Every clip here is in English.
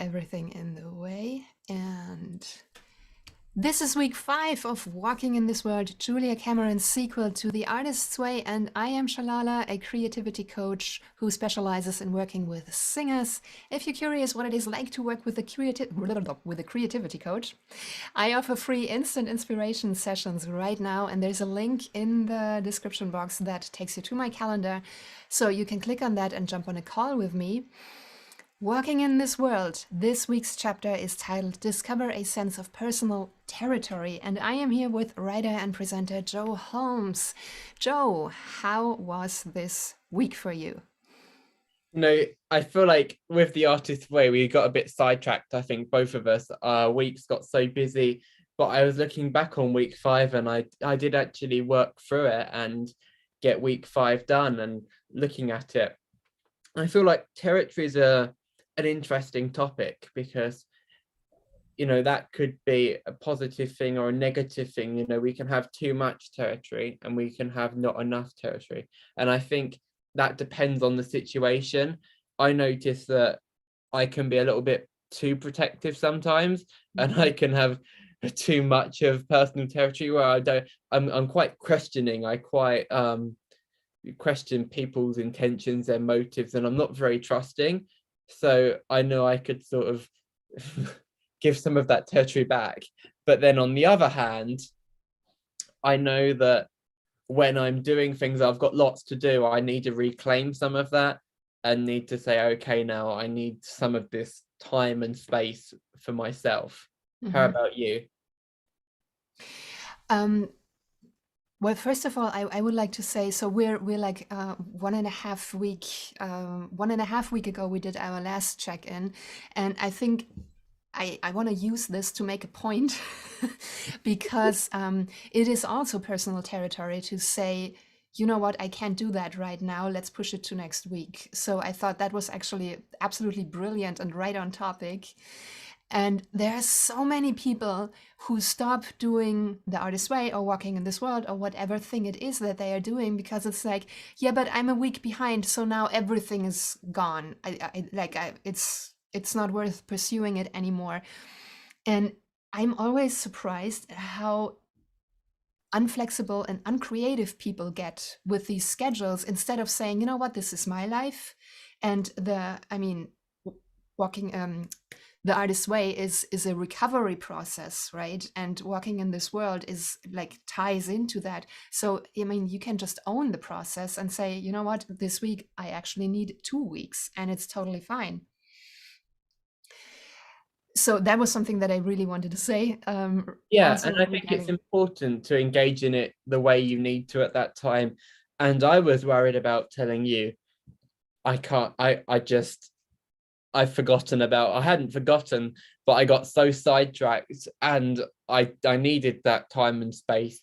everything in the way. And this is week 5 of Walking in This World, Julia Cameron's sequel to The Artist's Way. And I am Shallalla, a creativity coach who specializes in working with singers. If you're curious what it is like to work with a creativity coach, I offer free instant inspiration sessions right now. And there's a link in the description box that takes you to my calendar. So you can click on that and jump on a call with me. Walking in This World, this week's chapter is titled Discover a Sense of Personal Territory, and I am here with writer and presenter Joe Holmes. Joe, how was this week for you? I feel like with The Artist's Way, we got a bit sidetracked. I think both of us, our weeks got so busy, but I was looking back on week 5 and I did actually work through it and get week 5 done. And looking at it, I feel like territory is an interesting topic because that could be a positive thing or a negative thing. We can have too much territory and we can have not enough territory, and I think that depends on the situation. I notice that I can be a little bit too protective sometimes, and I can have too much of personal territory where I'm quite questioning. I quite question people's intentions, their motives, and I'm not very trusting. So I know I could sort of give some of that territory back. But then on the other hand, I know that when I'm doing things I've got lots to do, I need to reclaim some of that and need to say, okay, now I need some of this time and space for myself. How about you? Well, first of all, I would like to say, so we're like 1.5 week ago we did our last check-in, and I think I want to use this to make a point because it is also personal territory to say, you know what, I can't do that right now. Let's push it to next week. So I thought that was actually absolutely brilliant and right on topic. And there are so many people who stop doing The Artist's Way or Walking in This World or whatever thing it is that they are doing because it's like, yeah, but I'm a week behind, so now everything is gone. It's not worth pursuing it anymore. And I'm always surprised at how unflexible and uncreative people get with these schedules instead of saying, you know what, this is my life. And walking the Artist's Way is a recovery process, right? And Walking in This World is like ties into that. So you can just own the process and say, you know what, this week I actually need 2 weeks, and it's totally fine. So that was something that I really wanted to say. Yeah, and I think it's important to engage in it the way you need to at that time. And I was worried about telling you, I've forgotten I hadn't forgotten, but I got so sidetracked and I needed that time and space.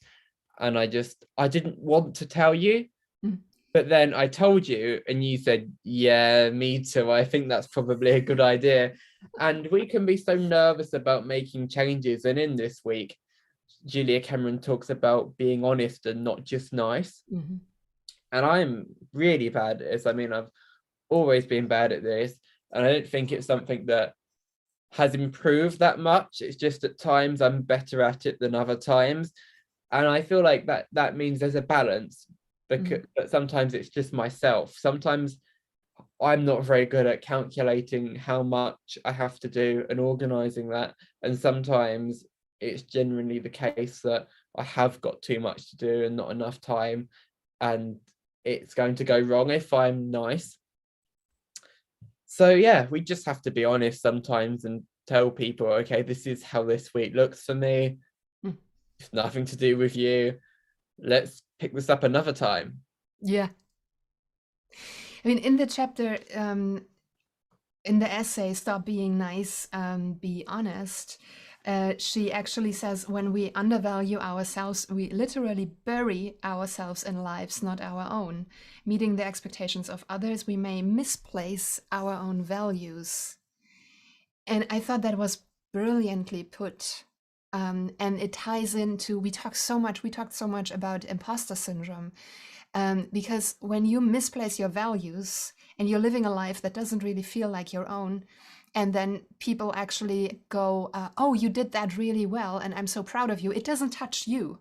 And I didn't want to tell you, but then I told you and you said, yeah, me too. I think that's probably a good idea. And we can be so nervous about making changes. And in this week, Julia Cameron talks about being honest and not just nice. And I'm really bad at this. I've always been bad at this. And I don't think it's something that has improved that much. It's just at times I'm better at it than other times. And I feel like that means there's a balance, but sometimes it's just myself. Sometimes I'm not very good at calculating how much I have to do and organizing that. And sometimes it's genuinely the case that I have got too much to do and not enough time. And it's going to go wrong if I'm nice. So yeah, we just have to be honest sometimes and tell people, okay, this is how this week looks for me. It's nothing to do with you. Let's pick this up another time. Yeah. In the chapter, in the essay, Stop Being Nice, Be Honest, she actually says, when we undervalue ourselves, we literally bury ourselves in lives not our own. Meeting the expectations of others, we may misplace our own values. And I thought that was brilliantly put. And it ties into, we talked so much about imposter syndrome. Because when you misplace your values and you're living a life that doesn't really feel like your own, and then people actually go, oh, you did that really well, and I'm so proud of you, it doesn't touch you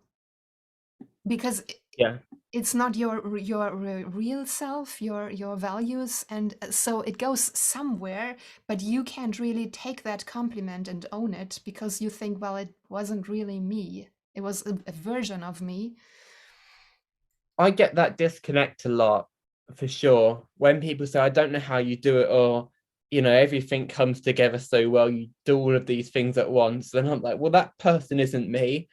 because Yeah. it's not your real self, your values, and so it goes somewhere, but you can't really take that compliment and own it because you think, well, it wasn't really me, it was a version of me. I get that disconnect a lot for sure. When people say, I don't know how you do it, or, everything comes together so well, you do all of these things at once. Then I'm like, well, that person isn't me.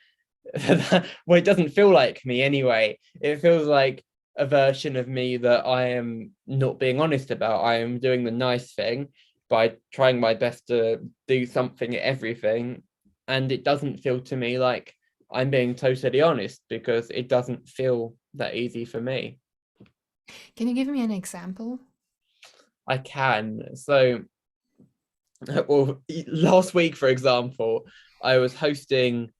Well, it doesn't feel like me anyway. It feels like a version of me that I am not being honest about. I am doing the nice thing by trying my best to do something at everything. And it doesn't feel to me like I'm being totally honest because it doesn't feel that easy for me. Can you give me an example? I can. So, well, last week, for example, I was hosting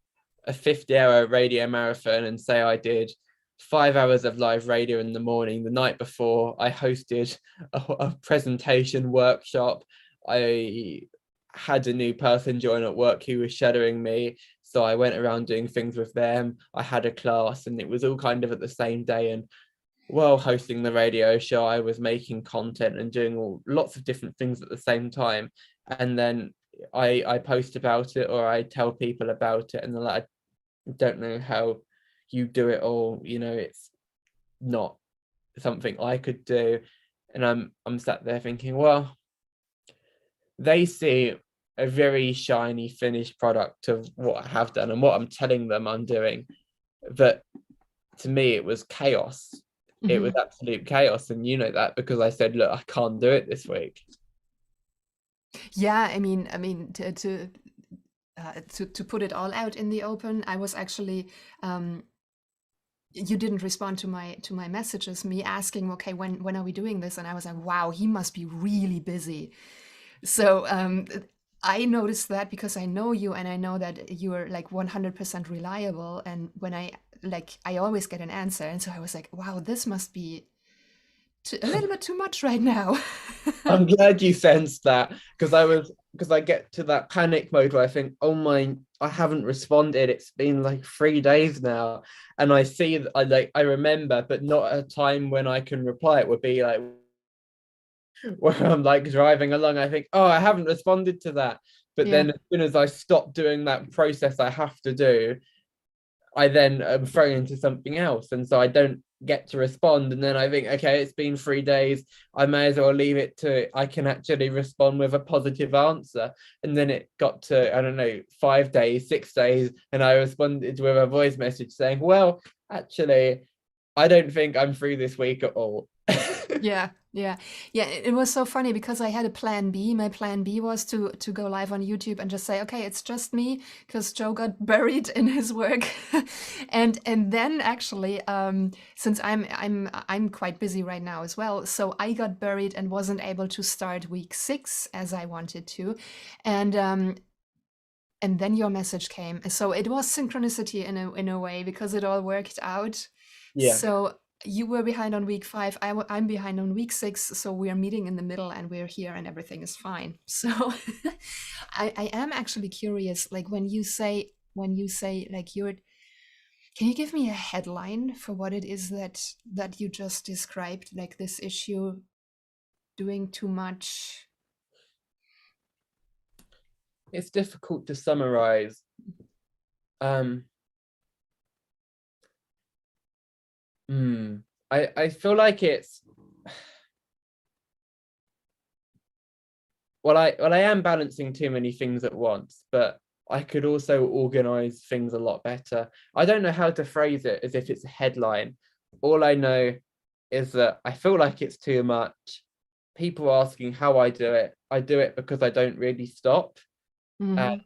a 50-hour radio marathon, and say I did 5 hours of live radio in the morning. The night before, I hosted a presentation workshop. I had a new person join at work who was shadowing me. So I went around doing things with them. I had a class, and it was all kind of at the same day. And while hosting the radio show, I was making content and doing lots of different things at the same time. And then I post about it, or I tell people about it, and they're like, I don't know how you do it all. It's not something I could do. And I'm sat there thinking, well, they see a very shiny finished product of what I have done and what I'm telling them I'm doing. But to me, it was chaos. It was Mhm. absolute chaos. And you know that because I said, look, I can't do it this week. Yeah, I mean, to put it all out in the open, I was actually, you didn't respond to my messages, me asking, okay, when are we doing this? And I was like, wow, he must be really busy. So I noticed that because I know you and I know that you're like 100% reliable. And when I always get an answer. And so I was like, wow, this must be a little bit too much right now. I'm glad you sensed that because I get to that panic mode where I think, oh my, I haven't responded. It's been like 3 days now. And I see that I remember, but not a time when I can reply. It would be like where I'm like driving along, I think, oh, I haven't responded to that. But Yeah. then as soon as I stop doing that process I have to do, I then am thrown into something else. And so I don't get to respond. And then I think, okay, it's been 3 days. I may as well leave it to, I can actually respond with a positive answer. And then it got to, I don't know, 5 days, 6 days. And I responded with a voice message saying, well, actually, I don't think I'm free this week at all. Yeah, yeah, yeah. It was so funny because I had a plan B. My plan B was to go live on YouTube and just say, okay, it's just me because Joe got buried in his work, and then actually, since I'm quite busy right now as well, so I got buried and wasn't able to start week 6 as I wanted to, and and then your message came. So it was synchronicity in a way because it all worked out. Yeah. So you were behind on week 5. I'm behind on week 6. So we're meeting in the middle and we're here and everything is fine. So I am actually curious, like when you say like you're, can you give me a headline for what it is that you just described, like this issue doing too much? It's difficult to summarize. Um, hmm. I feel like it's I am balancing too many things at once, but I could also organize things a lot better. I don't know how to phrase it as if it's a headline. All I know is that I feel like it's too much. People asking how I do it. I do it because I don't really stop. And Hmm.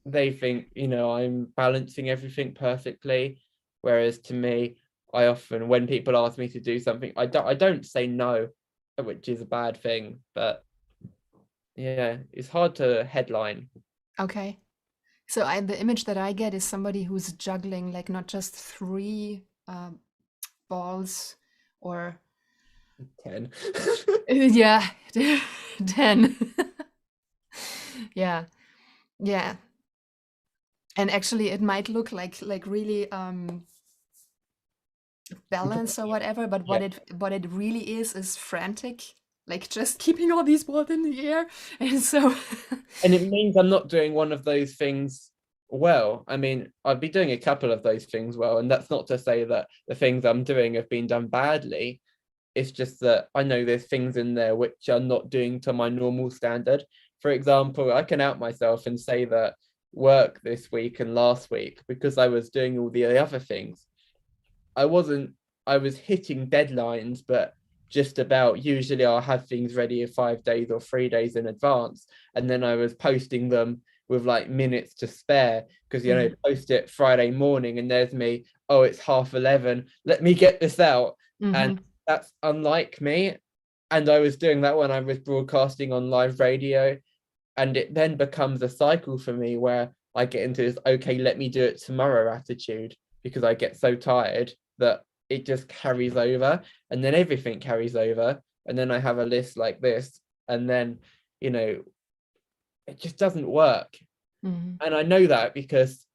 they think, I'm balancing everything perfectly. Whereas to me, I often, when people ask me to do something, I don't say no, which is a bad thing. But yeah, it's hard to headline. Okay. So the image that I get is somebody who's juggling like not just three balls or 10. yeah, 10. Yeah, yeah. And actually, it might look like really balanced or whatever, but Yeah. what it really is frantic, like just keeping all these balls in the air. And so, And it means I'm not doing one of those things well. I mean, I'd be doing a couple of those things well, and that's not to say that the things I'm doing have been done badly. It's just that I know there's things in there which are not doing to my normal standard. For example, I can out myself and say that work this week and last week, because I was doing all the other things, I wasn't, I was hitting deadlines, but just about. Usually I'll have things ready 5 days or 3 days in advance. And then I was posting them with like minutes to spare because, mhm, post it Friday morning and there's me, oh, it's 11:30. Let me get this out. And mhm, that's unlike me. And I was doing that when I was broadcasting on live radio. And it then becomes a cycle for me where I get into this, okay, let me do it tomorrow attitude because I get so tired that it just carries over, and then everything carries over. And then I have a list like this, and then, you know, it just doesn't work. mhm. And I know that because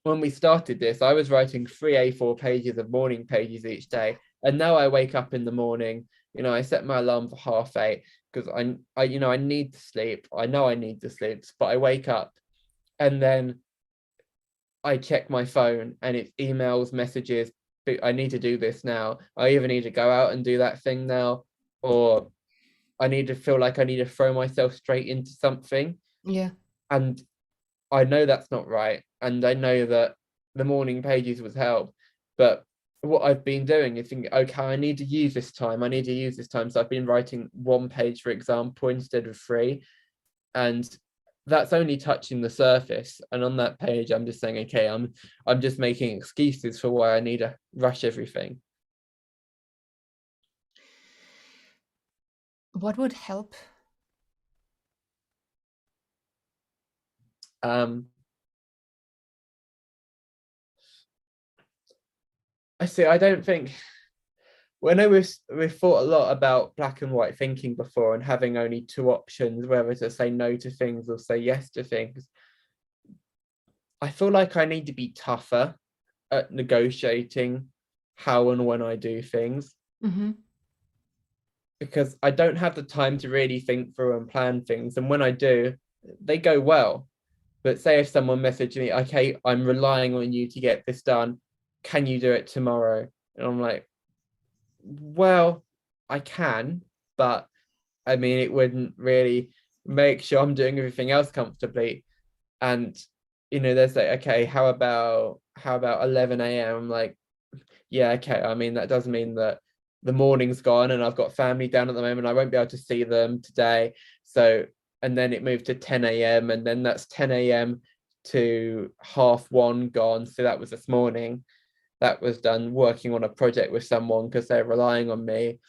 when we started this, I was writing 3 A4 pages of morning pages each day. And now I wake up in the morning, I set my alarm for 8:30 because I need to sleep. I know I need to sleep, but I wake up and then I check my phone and it's emails, messages. I need to do this now. I either need to go out and do that thing now, or I need to feel like I need to throw myself straight into something. Yeah. And I know that's not right. And I know that the morning pages would help. But what I've been doing is thinking, okay, I need to use this time. I need to use this time. So I've been writing one page, for example, instead of three. And that's only touching the surface. And on that page, I'm just saying, okay, I'm just making excuses for why I need to rush everything. What would help? Um, I see. I don't think when we've thought a lot about black and white thinking before and having only two options, whether to say no to things or say yes to things. I feel like I need to be tougher at negotiating how and when I do things Hmm. because I don't have the time to really think through and plan things. And when I do, they go well. But say if someone messaged me, okay, I'm relying on you to get this done. Can you do it tomorrow? And I'm like, well, I can, but I mean, it wouldn't really make sure I'm doing everything else comfortably. And there's like, okay, how about 11 a.m.? I'm like, yeah, okay. I mean, that does mean that the morning's gone and I've got family down at the moment. I won't be able to see them today. So, and then it moved to 10 a.m. and then that's 10 a.m. to 1:30 gone. So that was this morning. That was done working on a project with someone because they're relying on me.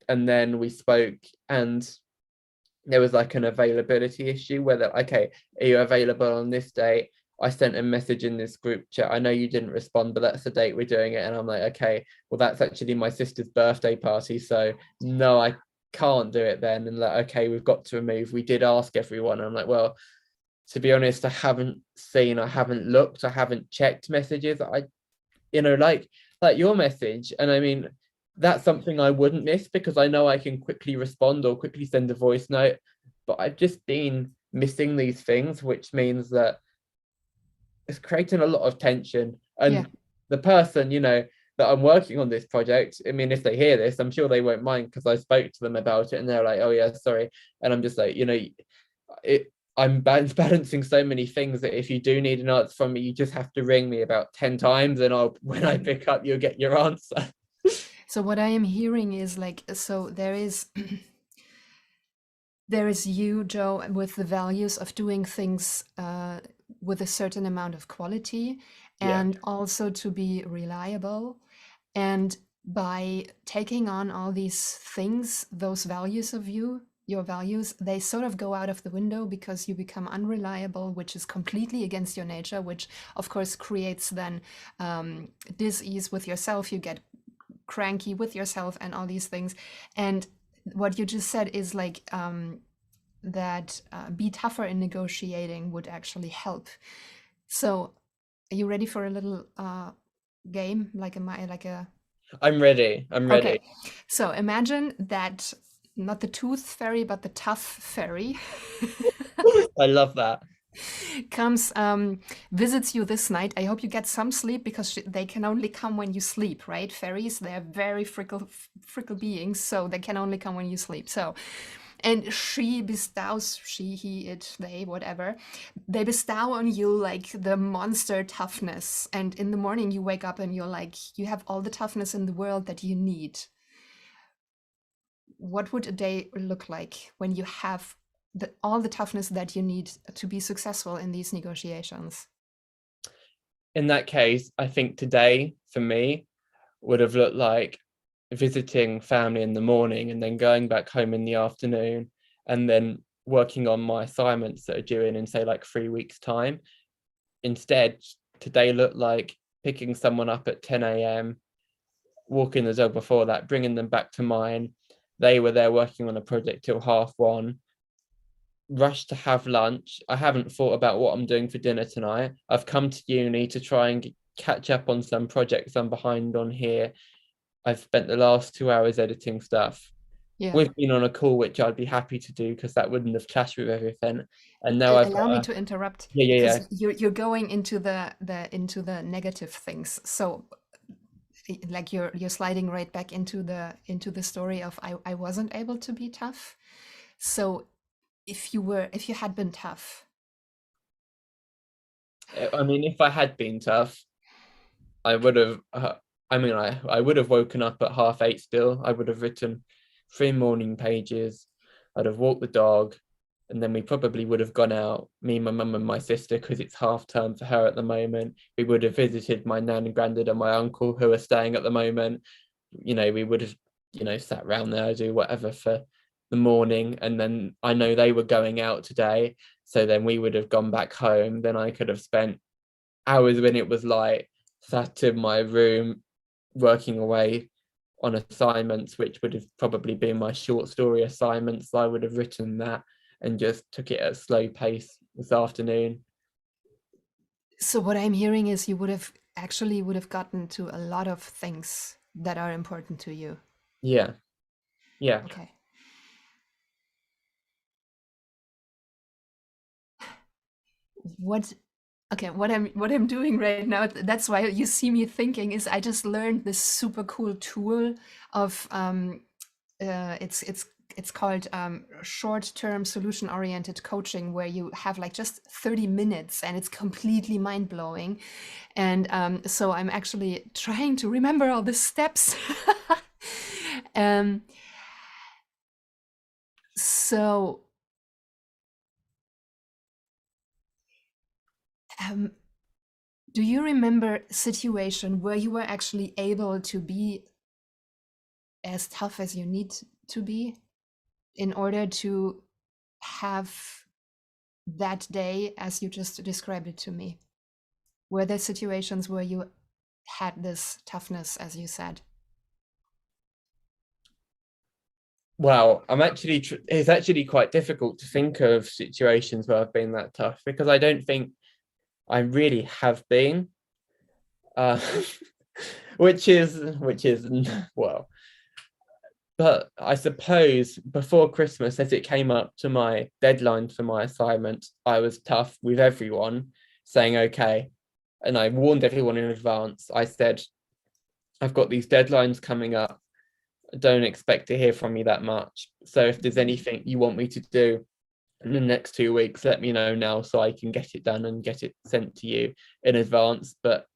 And then we spoke and there was like an availability issue whether, okay, are you available on this date? I sent a message in this group chat. I know you didn't respond, but that's the date we're doing it. And I'm like, okay, well, that's actually my sister's birthday party. So no, I can't do it then. And like, okay, we've got to remove. We did ask everyone. And I'm like, well, to be honest, I haven't looked, I haven't checked messages. Like your message. And I mean, that's something I wouldn't miss because I know I can quickly respond or quickly send a voice note. But I've just been missing these things, which means that it's creating a lot of tension. Yeah. And the person, that I'm working on this project, I mean, if they hear this, I'm sure they won't mind because I spoke to them about it and they're like, oh, yeah, sorry. And I'm just like, I'm balancing so many things that if you do need an answer from me, you just have to ring me about 10 times and when I pick up, you'll get your answer. So what I am hearing is like, so there is there is you, Joe, with the values of doing things with a certain amount of quality Yeah. and also to be reliable. And by taking on all these things, those values of you, your values, they sort of go out of the window because you become unreliable, which is completely against your nature, which of course creates then dis-ease with yourself. You get cranky with yourself and all these things. And what you just said is like that be tougher in negotiating would actually help. So, are you ready for a little game, like a I'm ready. I'm ready. Okay, so imagine that not the tooth fairy, but the tough fairy I love that. comes, visits you this night. I hope you get some sleep because they can only come when you sleep, right? Fairies, they're very fickle beings, so they can only come when you sleep. So, and she bestows, she, he, it, they, whatever, they bestow on you like the monster toughness. And in the morning, you wake up and you're like, you have all the toughness in the world that you need. What would a day look like when you have all the toughness that you need to be successful in these negotiations? In that case, I think today for me would have looked like visiting family in the morning and then going back home in the afternoon and then working on my assignments that are due in say like 3 weeks time. Instead, today looked like picking someone up at 10 a.m, walking the dog before that, bringing them back to mine. They were there working on a project till 1:30, rushed to have lunch. I haven't thought about what I'm doing for dinner tonight. I've come to uni to try and catch up on some projects I'm behind on here. I've spent the last 2 hours editing stuff. Yeah. We've been on a call, which I'd be happy to do because that wouldn't have clashed with everything. And now I've Allow me got to interrupt yeah, yeah, yeah. because you're going into the negative things. So like you're sliding right back into the story of I wasn't able to be tough. So if you had been tough. I mean, if I had been tough, I would have. I would have woken up at 8:30 still. I would have written 3 morning pages. I'd have walked the dog, and then we probably would have gone out, me, my mum, and my sister, because it's half term for her at the moment. We would have visited my nan and granddad and my uncle who are staying at the moment. We would have, sat around there, do whatever for the morning, and then I know they were going out today, so then we would have gone back home. Then I could have spent hours when it was light, sat in my room working away on assignments, which would have probably been my short story assignments. I would have written that and just took it at a slow pace this afternoon. So what I'm hearing is you would have gotten to a lot of things that are important to you. Yeah, yeah. Okay. What Okay, what I'm doing right now, that's why you see me thinking is I just learned this super cool tool of it's called short-term solution-oriented coaching, where you have like just 30 minutes and it's completely mind-blowing. And so I'm actually trying to remember all the steps. um, so um, do you remember a situation where you were actually able to be as tough as you need to be in order to have that day as you just described it to me? Were there situations where you had this toughness, as you said? Well, it's actually quite difficult to think of situations where I've been that tough because I don't think I really have been. Uh, which is well, but I suppose before Christmas, as it came up to my deadline for my assignment, I was tough with everyone, saying okay, and I warned everyone in advance. I said, I've got these deadlines coming up. Don't expect to hear from me that much. So if there's anything you want me to do in the next 2 weeks, let me know now so I can get it done and get it sent to you in advance. But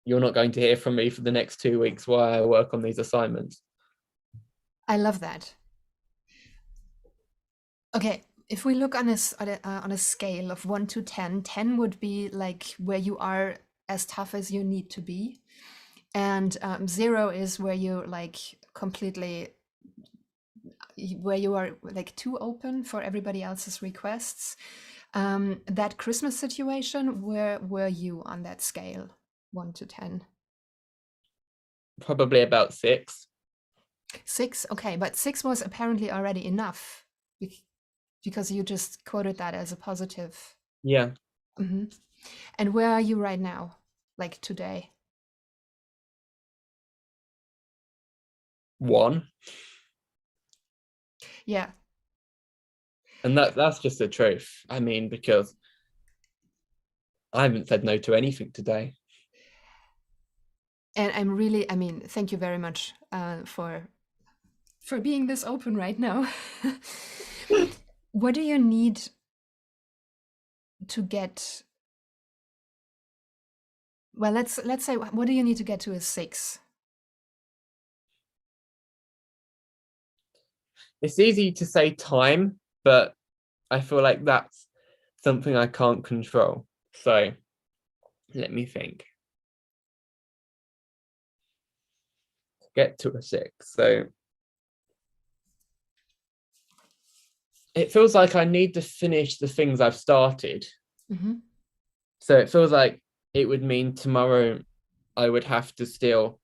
you're not going to hear from me for the next 2 weeks while I work on these assignments. I love that. Okay, if we look on on a scale of 1 to 10, 10 would be like where you are as tough as you need to be. And 0 is where you like completely, where you are like too open for everybody else's requests. That Christmas situation, where were you on that scale, 1 to 10? Probably about 6. 6, okay, but 6 was apparently already enough. because you just quoted that as a positive. Yeah. Hmm. And where are you right now, like today? One. Yeah. And that's just the truth. I mean, because I haven't said no to anything today. And I'm really, I mean, thank you very much for being this open right now. What do you need to get? Well, let's say, what do you need to get to a 6? It's easy to say time, but I feel like that's something I can't control. So let me think. Get to a 6. So it feels like I need to finish the things I've started. Hmm. So it feels like it would mean tomorrow I would have to still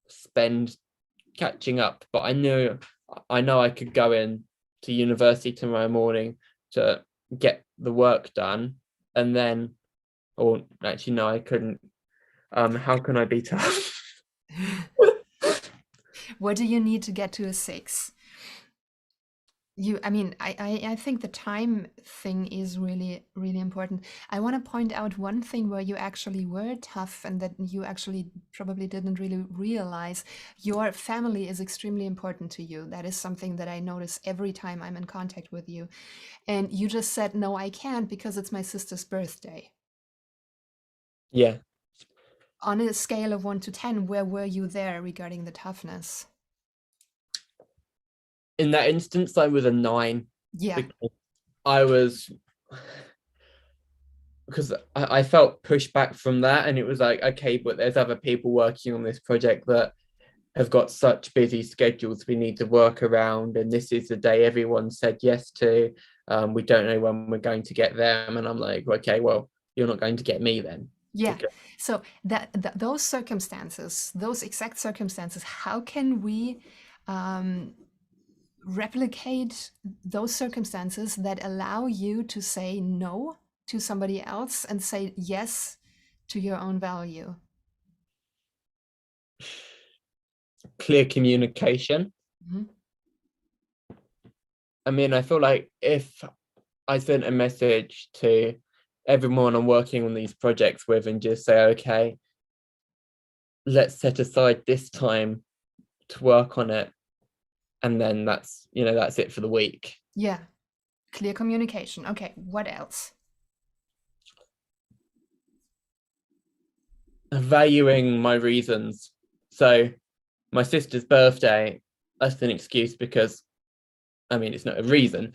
spend catching up. But I know I could go in to university tomorrow morning to get the work done, and then, or actually no, I couldn't. How can I be tough? What do you need to get to a 6? I mean, I think the time thing is really, really important. I want to point out one thing where you actually were tough and that you actually probably didn't really realize. Your family is extremely important to you. That is something that I notice every time I'm in contact with you. And you just said, no, I can't because it's my sister's birthday. Yeah, On a scale of 1 to 10, where were you there regarding the toughness? in that instance, I was a 9 Yeah. because I was because I felt pushback from that, and it was like, okay, but there's other people working on this project that have got such busy schedules we need to work around, and this is the day everyone said yes to. We don't know when we're going to get them, and I'm like, okay, well, you're not going to get me then. Yeah. Because, So those circumstances, those exact circumstances, how can we um, replicate those circumstances that allow you to say no to somebody else and say yes to your own value? clear communication. Mhm. I mean, I feel like if I sent a message to everyone I'm working on these projects with and just say, okay, let's set aside this time to work on it, and then that's it for the week. Yeah. Clear communication. Okay. What else? Valuing my reasons. So my sister's birthday, that's an excuse because, I mean, it's not a reason,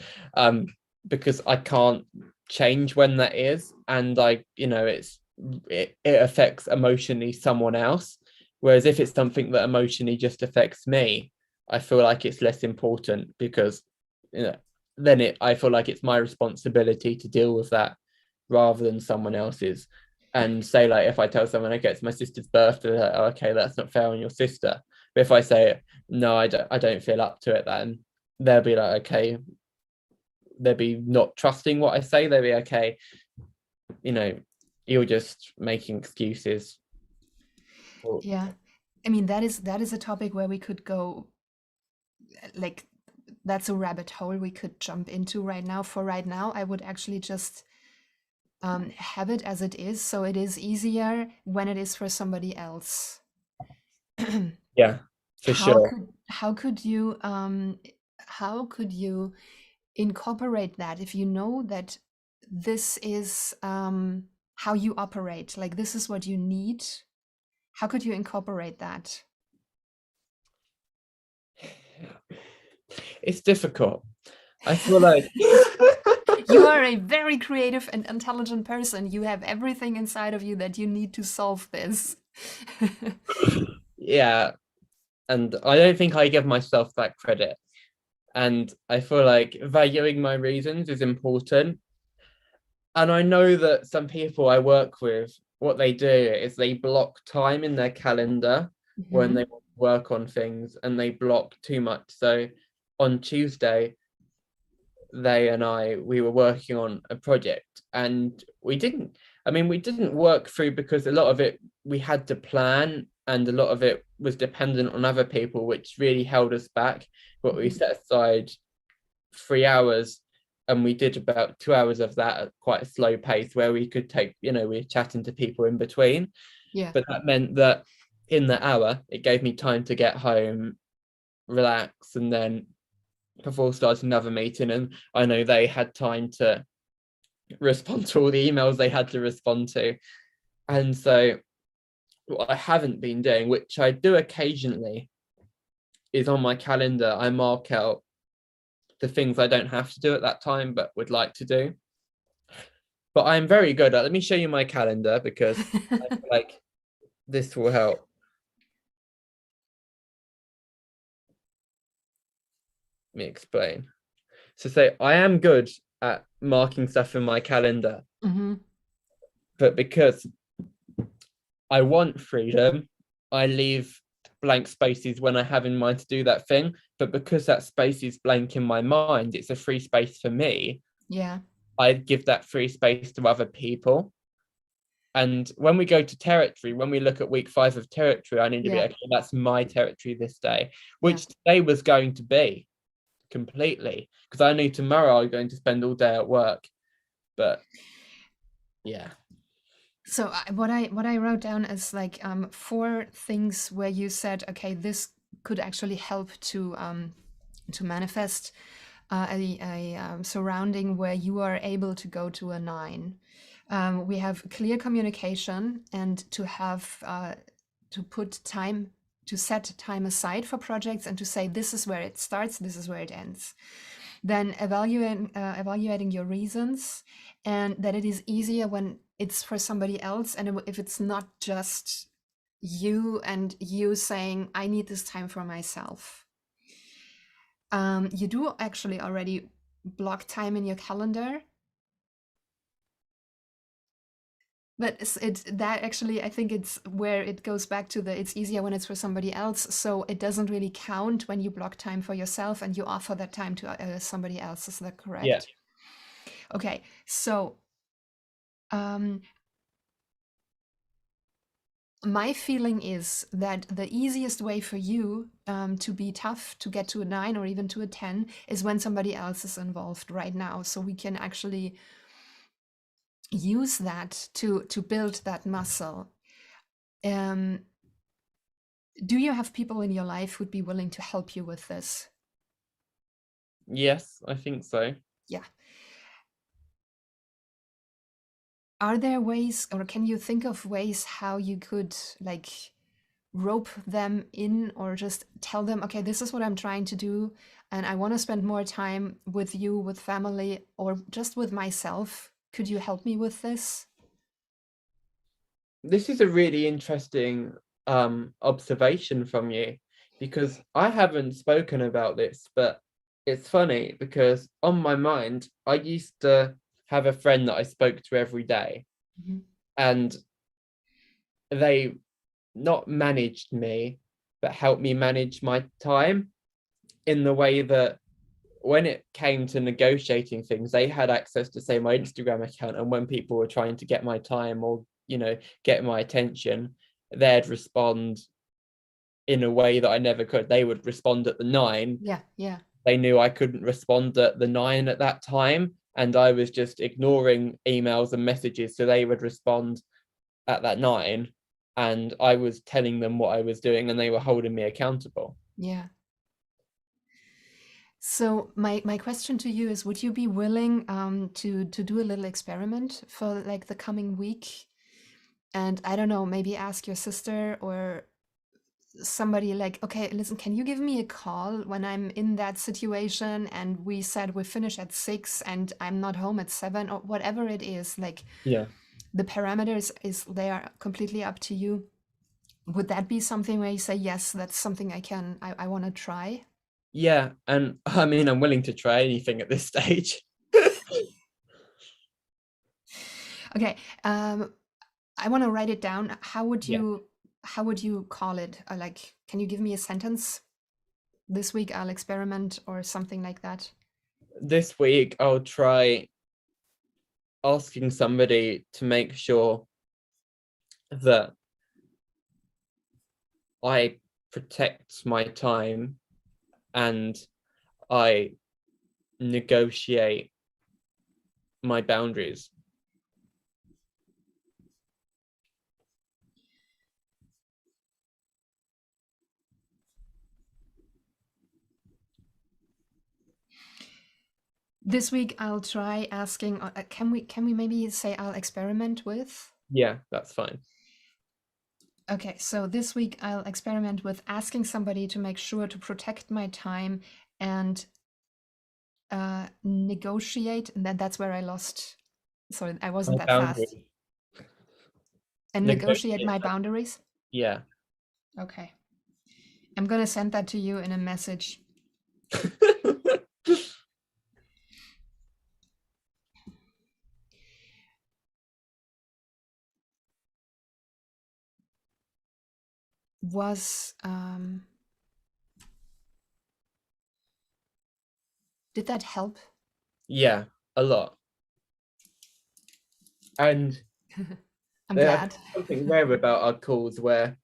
because I can't change when that is, and it affects emotionally someone else. Whereas if it's something that emotionally just affects me, I feel like it's less important because, you know, then I feel like it's my responsibility to deal with that rather than someone else's. And say, like, if I tell someone, okay, it's my sister's birthday, like, oh, okay, that's not fair on your sister. But if I say, no, I don't feel up to it, then they'll be like, okay, they'll be not trusting what I say. They'll be okay, you know, you're just making excuses. Or, Yeah. I mean, that is a topic where we could go, like, that's a rabbit hole we could jump into right now. For right now, I would actually just have it as it is, so it is easier when it is for somebody else. yeah, for How sure. could you incorporate that if you know that this is how you operate, like this is what you need? How could you incorporate that? It's difficult. I feel like You are a very creative and intelligent person. You have everything inside of you that you need to solve this. yeah, and I don't think I give myself that credit. And I feel like valuing my reasons is important. And I know that some people I work with, what they do is they block time in their calendar when they Mhm. work on things, and they block too much. So on Tuesday, they and we were working on a project, and we didn't work through because a lot of it we had to plan, and a lot of it was dependent on other people, which really held us back. But we Mhm. set aside 3 hours, and we did about 2 hours of that at quite a slow pace, where we could take, we were chatting to people in between. Yeah. But that meant that in the hour, it gave me time to get home, relax, and then before starting another meeting. And I know they had time to respond to all the emails they had to respond to. And so what I haven't been doing, which I do occasionally, is on my calendar, I mark out the things I don't have to do at that time but would like to do. But I'm very good at, let me show you my calendar, because I feel like this will help me explain. So say I am good at marking stuff in my calendar, Hmm. but because I want freedom, I leave blank spaces when I have in mind to do that thing. But because that space is blank in my mind, it's a free space for me. Yeah. I give that free space to other people. And when we go to territory, when we look at week 5 of territory, I need to be, Yeah. okay, that's my territory this day, Yeah. which today was going to be completely, because I knew tomorrow I'm going to spend all day at work. But yeah. So what I wrote down is like 4 things where you said, okay, this could actually help to manifest a surrounding where you are able to go to a 9. We have clear communication, and to have to put time, to set time aside for projects, and to say this is where it starts, this is where it ends. Then evaluating your reasons, and that it is easier when it's for somebody else, and if it's not just you, and you saying I need this time for myself. You do actually already block time in your calendar, but it's that actually, I think it's where it goes back to the it's easier when it's for somebody else. So it doesn't really count when you block time for yourself and you offer that time to somebody else. Is that Yeah. correct? Okay, so um, my feeling is that the easiest way for you to be tough, to get to a 9 or even to a 10, is when somebody else is involved right now. So we can actually use that to build that muscle. Um, do you have people in your life who'd be willing to help you with this? Yes, I think so. Yeah. Are there ways, or can you think of ways how you could like rope them in, or just tell them, okay, this is what I'm trying to do, and I want to spend more time with you, with family, or just with myself. Could you help me with this? This is a really interesting observation from you, because I haven't spoken about this, but it's funny because on my mind, I used to have a friend that I spoke to every day, Mhm. and they not managed me, but helped me manage my time, in the way that when it came to negotiating things, they had access to, say, my Instagram account, and when people were trying to get my time, or get my attention, they'd respond in a way that I never could. They would respond at the 9. Yeah, yeah, They knew I couldn't respond at the 9 at that time, and I was just ignoring emails and messages, so they would respond at that 9, and I was telling them what I was doing, and they were holding me accountable. yeah. So my question to you is, would you be willing to do a little experiment for like the coming week? And I don't know, maybe ask your sister or somebody like, okay, listen, can you give me a call when I'm in that situation and we said we finish at 6 and I'm not home at 7, or whatever it is, like Yeah. the parameters is they are completely up to you. Would that be something where you say, yes, that's something I want to try? Yeah, and I mean, I'm willing to try anything at this stage. Okay, I want to write it down. Yeah. How would you call it? Like, can you give me a sentence? This week I'll experiment or something like that. this week I'll try asking somebody to make sure that I protect my time and I negotiate my boundaries. This week I'll try asking, can we maybe say I'll experiment with? Yeah, that's fine. Okay, so this week I'll experiment with asking somebody to make sure to protect my time and negotiate, and that's where I lost. Sorry, I My wasn't that fast. boundaries. And negotiate Negotiate. my boundaries. Yeah. Okay. I'm gonna send that to you in a message. Did that help? Yeah, a lot. And I'm there's glad. something rare about our calls where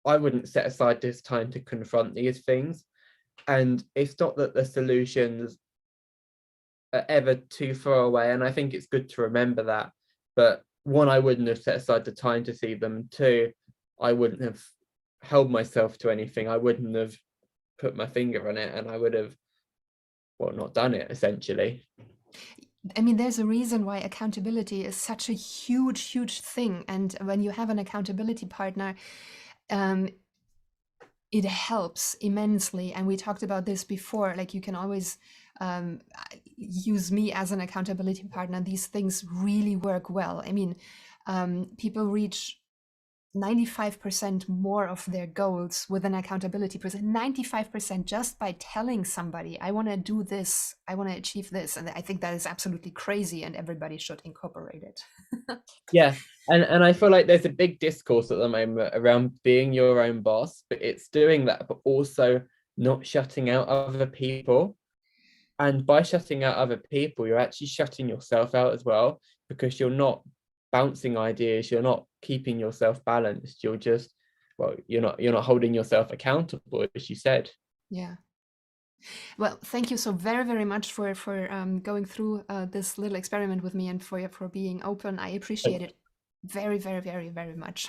I wouldn't set aside this time to confront these things. And it's not that the solutions are ever too far away. And I think it's good to remember that. But one, I wouldn't have set aside the time to see them. Two, I wouldn't have held myself to anything. I wouldn't have put my finger on it, and I would have, well, not done it essentially. I mean, there's a reason why accountability is such a huge, huge thing. And when you have an accountability partner, it helps immensely. And we talked about this before. Like, you can always use me as an accountability partner. These things really work well. I mean, people reach 95% more of their goals with an accountability person. 95% just by telling somebody, I want to do this, I want to achieve this. And I think that is absolutely crazy, and everybody should incorporate it. Yeah, and I feel like there's a big discourse at the moment around being your own boss, but it's doing that, but also not shutting out other people. And by shutting out other people, you're actually shutting yourself out as well, because you're not bouncing ideas, you're not keeping yourself balanced, you're just, well, you're not holding yourself accountable, as you said. Yeah. Well, thank you so very, very much for going through this little experiment with me, and for being open. I appreciate it very, very, very, very much.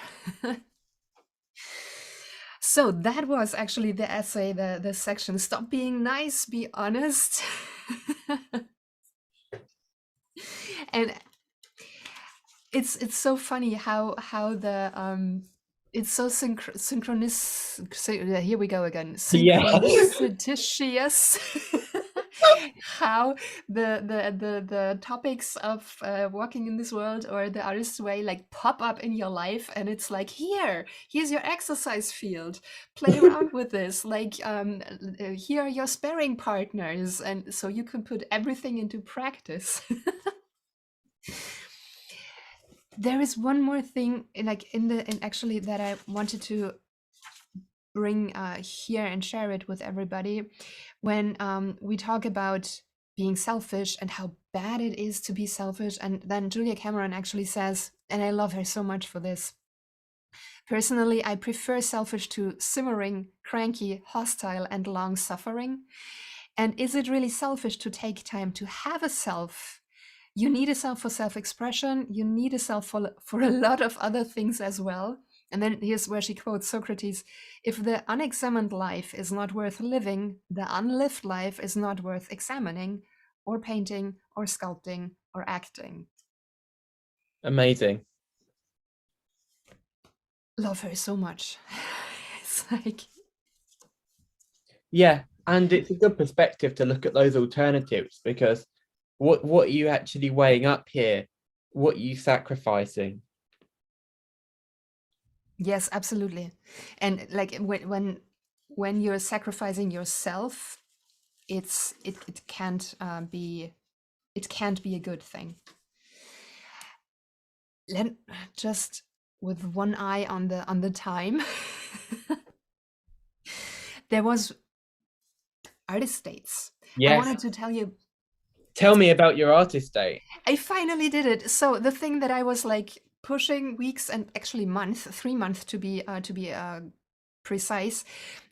So that was actually the essay, the section. Stop being nice, be honest. And it's so funny how the it's so synchronous. Here we go again. Yeah. Synchronicious. How the topics of walking in this world or the artist's way like pop up in your life, and it's like, here's your exercise field. Play around with this. Like, here are your sparring partners, and so you can put everything into practice. There is one more thing, like in actually that I wanted to bring here and share it with everybody. When we talk about being selfish and how bad it is to be selfish, and then Julia Cameron actually says, and I love her so much for this. Personally, I prefer selfish to simmering, cranky, hostile, and long suffering. And is it really selfish to take time to have a self? You need a self for self-expression. You need a self for a lot of other things as well. And then here's where she quotes Socrates: if the unexamined life is not worth living, the unlived life is not worth examining, or painting, or sculpting, or acting. Amazing. Love her so much. It's like, Yeah, and it's a good perspective to look at those alternatives, because what are you actually weighing up here? What are you sacrificing? yes, absolutely. And like when you're sacrificing yourself, it can't be a good thing. Let just with one eye on the time. There was artist dates. I Yes. wanted to tell you Tell me about your artist date. I finally did it. So the thing that I was like pushing weeks and actually months, 3 months to be precise.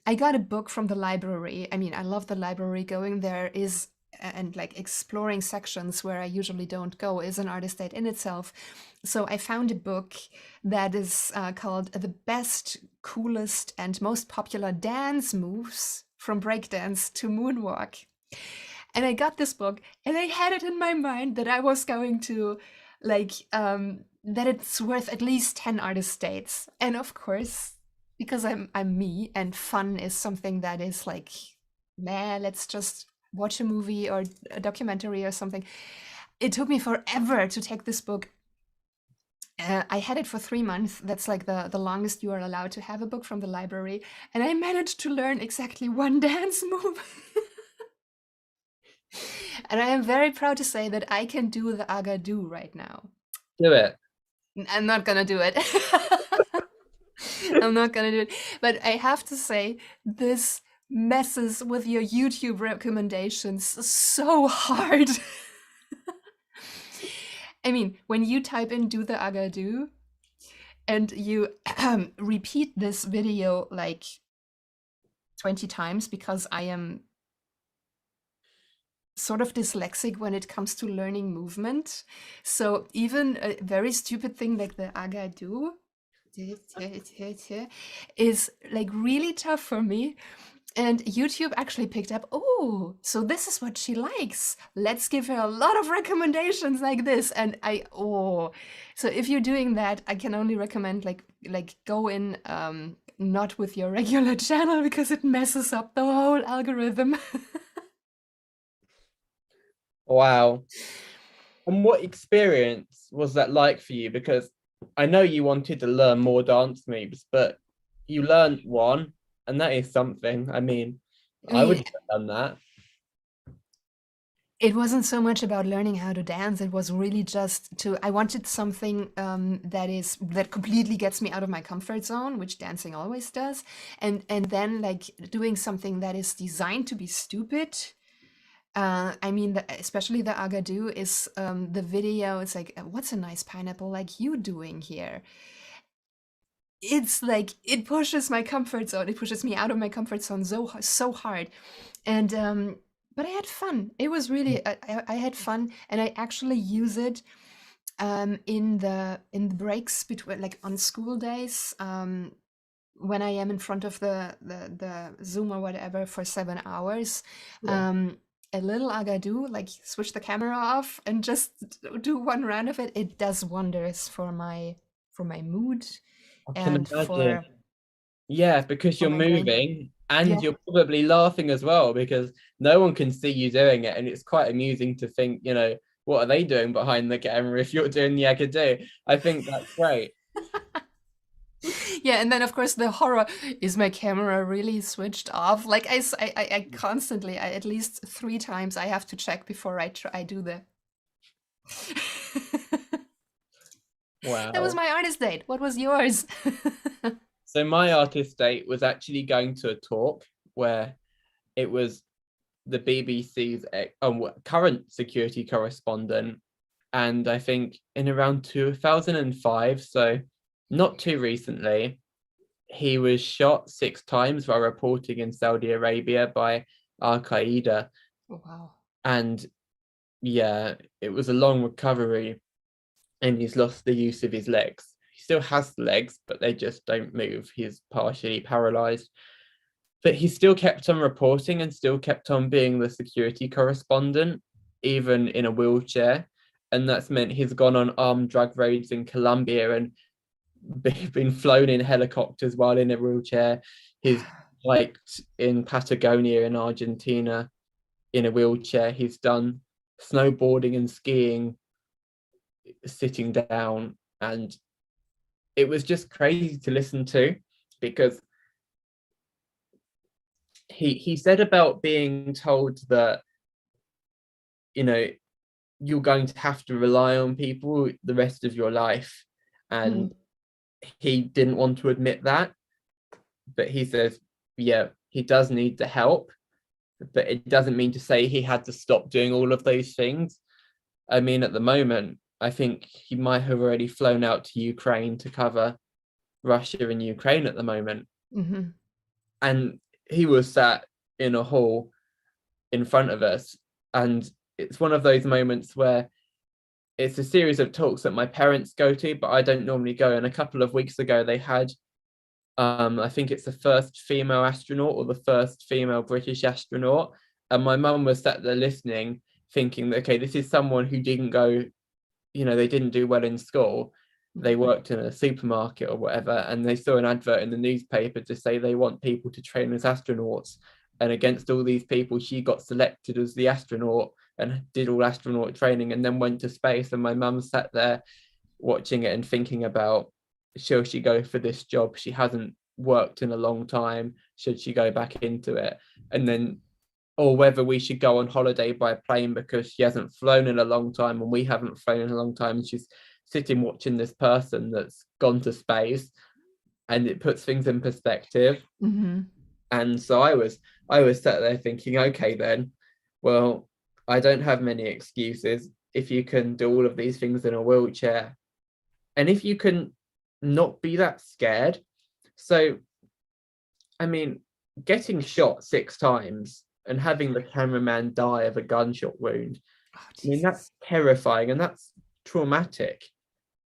I got a book from the library. I mean, I love the library. Going there is and like exploring sections where I usually don't go is an artist date in itself. So I found a book that is called "The Best, Coolest, and Most Popular Dance Moves from Breakdance to Moonwalk." And I got this book and I had it in my mind that I was going to like that it's worth at least 10 artist dates. And of course, because I'm me and fun is something that is like, man, let's just watch a movie or a documentary or something. It took me forever to take this book. I had it for 3 months. That's like the longest you are allowed to have a book from the library. And I managed to learn exactly one dance move. And I am very proud to say that I can do the agadu right now. Do it. I'm not gonna do it. I'm not gonna do it. But I have to say, this messes with your YouTube recommendations so hard. I mean, when you type in "do the agadu" and you repeat this video like 20 times, because I am sort of dyslexic when it comes to learning movement. So even a very stupid thing like the agadu is like really tough for me. And YouTube actually picked up, oh, so this is what she likes. Let's give her a lot of recommendations like this. And so if you're doing that, I can only recommend like go in not with your regular channel because it messes up the whole algorithm. Wow. And what experience was that like for you? Because I know you wanted to learn more dance moves, but you learned one, and that is something. I mean, I I mean, wouldn't have done that. it wasn't so much about learning how to dance. It was really just I wanted something that completely gets me out of my comfort zone, which dancing always does. And then like doing something that is designed to be stupid. I mean, especially the agadu is the video. It's like, what's a nice pineapple like you doing here? It's like it pushes my comfort zone. It pushes me out of my comfort zone so hard. And but I had fun. It was really I had fun, and I actually use it in the breaks between like on school days. When I am in front of the Zoom or whatever for 7 hours, Yeah. um, a little agadu, like switch the camera off and just do one round of it. It does wonders for my mood I can and imagine. Yeah, because for you're my brain. moving and Yeah. you're probably laughing as well because no one can see you doing it. And it's quite amusing to think, what are they doing behind the camera if you're doing the agado? I think that's great. Yeah, and then of course the horror is my camera really switched off. Like I constantly, at least 3 times, I have to check before I do the. That was Wow. my artist date. What was yours? So my artist date was actually going to a talk where it was the BBC's current security correspondent. And I think in around 2005, so not too recently, he was shot 6 times while reporting in Saudi Arabia by Al Qaeda. Oh, wow. And yeah, it was a long recovery, and he's lost the use of his legs. He still has legs, but they just don't move. He's partially paralyzed. But he still kept on reporting and still kept on being the security correspondent, even in a wheelchair. And that's meant he's gone on armed drug raids in Colombia and been flown in helicopters while in a wheelchair. He's hiked in Patagonia in Argentina in a wheelchair. He's done snowboarding and skiing sitting down. And it was just crazy to listen to because he said about being told that, you're going to have to rely on people the rest of your life. Mm. And he didn't want to admit that, but he says, yeah, he does need the help, but it doesn't mean to say he had to stop doing all of those things. I mean, at the moment, I think he might have already flown out to Ukraine to cover Russia and Ukraine at the moment. Hmm. And he was sat in a hall in front of us. And it's one of those moments where it's a series of talks that my parents go to, but I don't normally go. And a couple of weeks ago, they had, I think it's the first female astronaut or the first female British astronaut. And my mum was sat there listening, thinking, okay, this is someone who didn't go, they didn't do well in school. They worked in a supermarket or whatever, and they saw an advert in the newspaper to say they want people to train as astronauts. And against all these people, she got selected as the astronaut and did all astronaut training and then went to space. And my mum sat there watching it and thinking about, shall she go for this job? She hasn't worked in a long time. Should she go back into it? And then, or whether we should go on holiday by plane because she hasn't flown in a long time and we haven't flown in a long time. And she's sitting watching this person that's gone to space, and it puts things in perspective. Hmm. And so I was sat there thinking, okay, then, well, I don't have many excuses. If you can do all of these things in a wheelchair, and if you can not be that scared. So, I mean, getting shot 6 times and having the cameraman die of a gunshot wound, Oh, I mean, Jesus. that's terrifying and that's traumatic.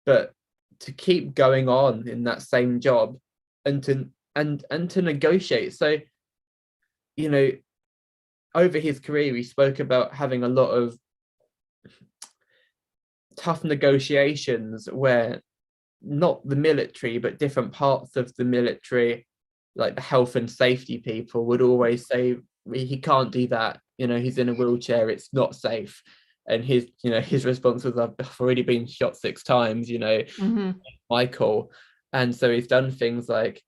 But to keep going on in that same job and to negotiate. So, you know, over his career, he spoke about having a lot of tough negotiations where not the military, but different parts of the military, like the health and safety people, would always say he can't do that. He's in a wheelchair; it's not safe. And his response was, "I've already been shot 6 times. Hmm. Michael." And so he's done things like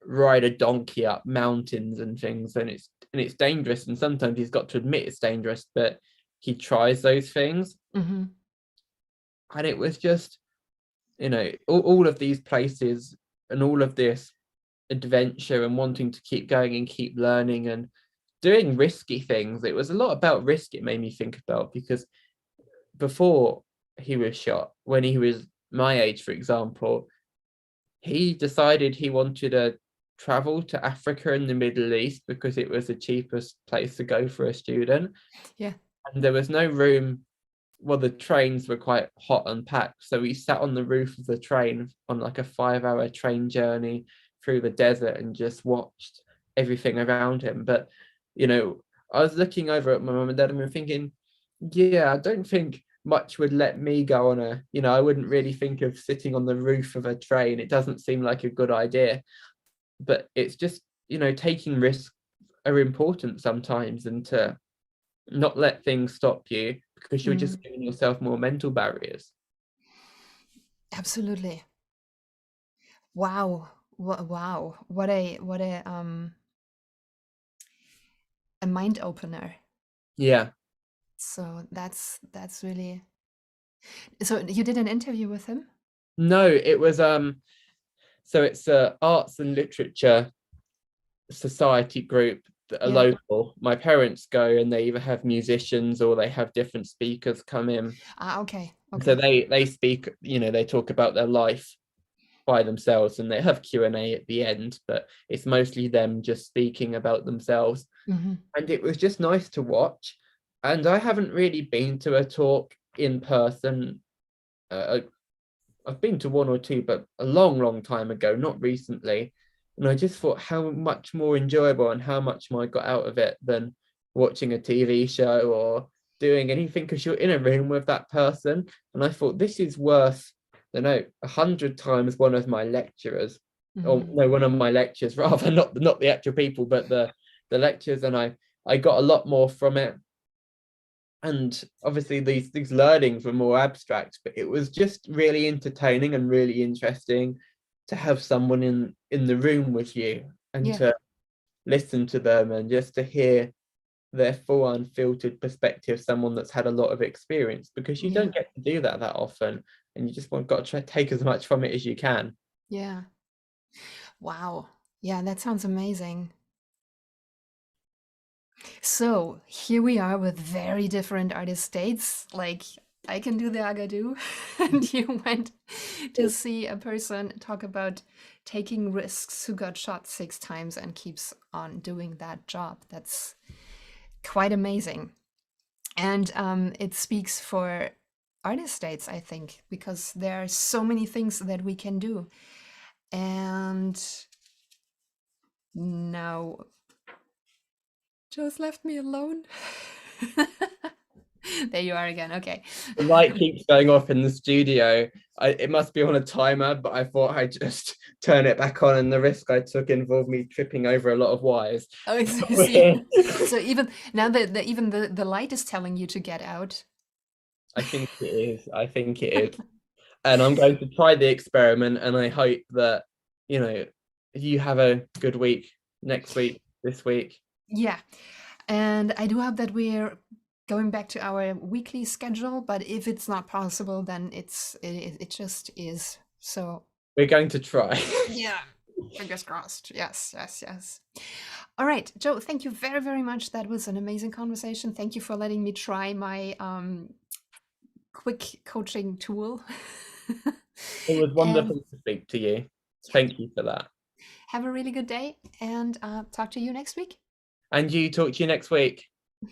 ride a donkey up mountains and things, and it's dangerous. And sometimes he's got to admit it's dangerous, but he tries those things. Hmm. And it was just, all of these places and all of this adventure and wanting to keep going and keep learning and doing risky things. It was a lot about risk, it made me think about, because before he was shot, when he was my age, for example, he decided he wanted to travel to Africa and the Middle East because it was the cheapest place to go for a student. Yeah. And there was no room. Well, the trains were quite hot and packed, so we sat on the roof of the train on like a 5-hour train journey through the desert and just watched everything around him. But I was looking over at my mum and dad and we were thinking, yeah, I don't think much would let me go on I wouldn't really think of sitting on the roof of a train. It doesn't seem like a good idea. But it's just, taking risks are important sometimes, and to not let things stop you because you're just Mm. giving yourself more mental barriers. Absolutely. Wow. Wow. A mind opener. Yeah. So that's really. So you did an interview with him? No, it was so it's a arts and literature society group that are Yeah. local. My parents go and they either have musicians or they have different speakers come in. Ah, okay. So Okay. they speak, they talk about their life by themselves, and they have Q&A at the end, but it's mostly them just speaking about themselves. Hmm. And it was just nice to watch. And I haven't really been to a talk in person. I've been to one or two, but a long, long time ago, not recently. And I just thought how much more enjoyable and how much more I got out of it than watching a TV show or doing anything, because you're in a room with that person. And I thought this is worth, 100 times one of my lecturers, or Hmm. no, one of my lectures rather, not the actual people, but the lectures. And I got a lot more from it. And obviously these learnings were more abstract, but it was just really entertaining and really interesting to have someone in the room with you and Yeah. to listen to them and just to hear their full unfiltered perspective, someone that's had a lot of experience, because you Yeah. don't get to do that often, and you just got to try to take as much from it as you can. Yeah. Wow. Yeah, that sounds amazing. So here we are with very different artist states. Like I can do the agadu, and you went to see a person talk about taking risks who got shot 6 times and keeps on doing that job. That's quite amazing. And it speaks for artist states, I think, because there are so many things that we can do. And now Joe's left me alone. There you are again. Okay. The light keeps going off in the studio. It must be on a timer, but I thought I'd just turn it back on, and the risk I took involved me tripping over a lot of wires. Oh, see. So even now the light is telling you to get out. I think it is. I think it is. And I'm going to try the experiment, and I hope that, you have a good week next week, this week. Yeah. And I do hope that we're going back to our weekly schedule, but if it's not possible, then it just is. So We're going to try. yeah, fingers crossed. Yes, yes, yes. All right, Joe, thank you very, very much. That was an amazing conversation. Thank you for letting me try my quick coaching tool. It was And wonderful to speak to you. Thank you for that. have a really good day, and talk to you next week. And you, talk to you next week.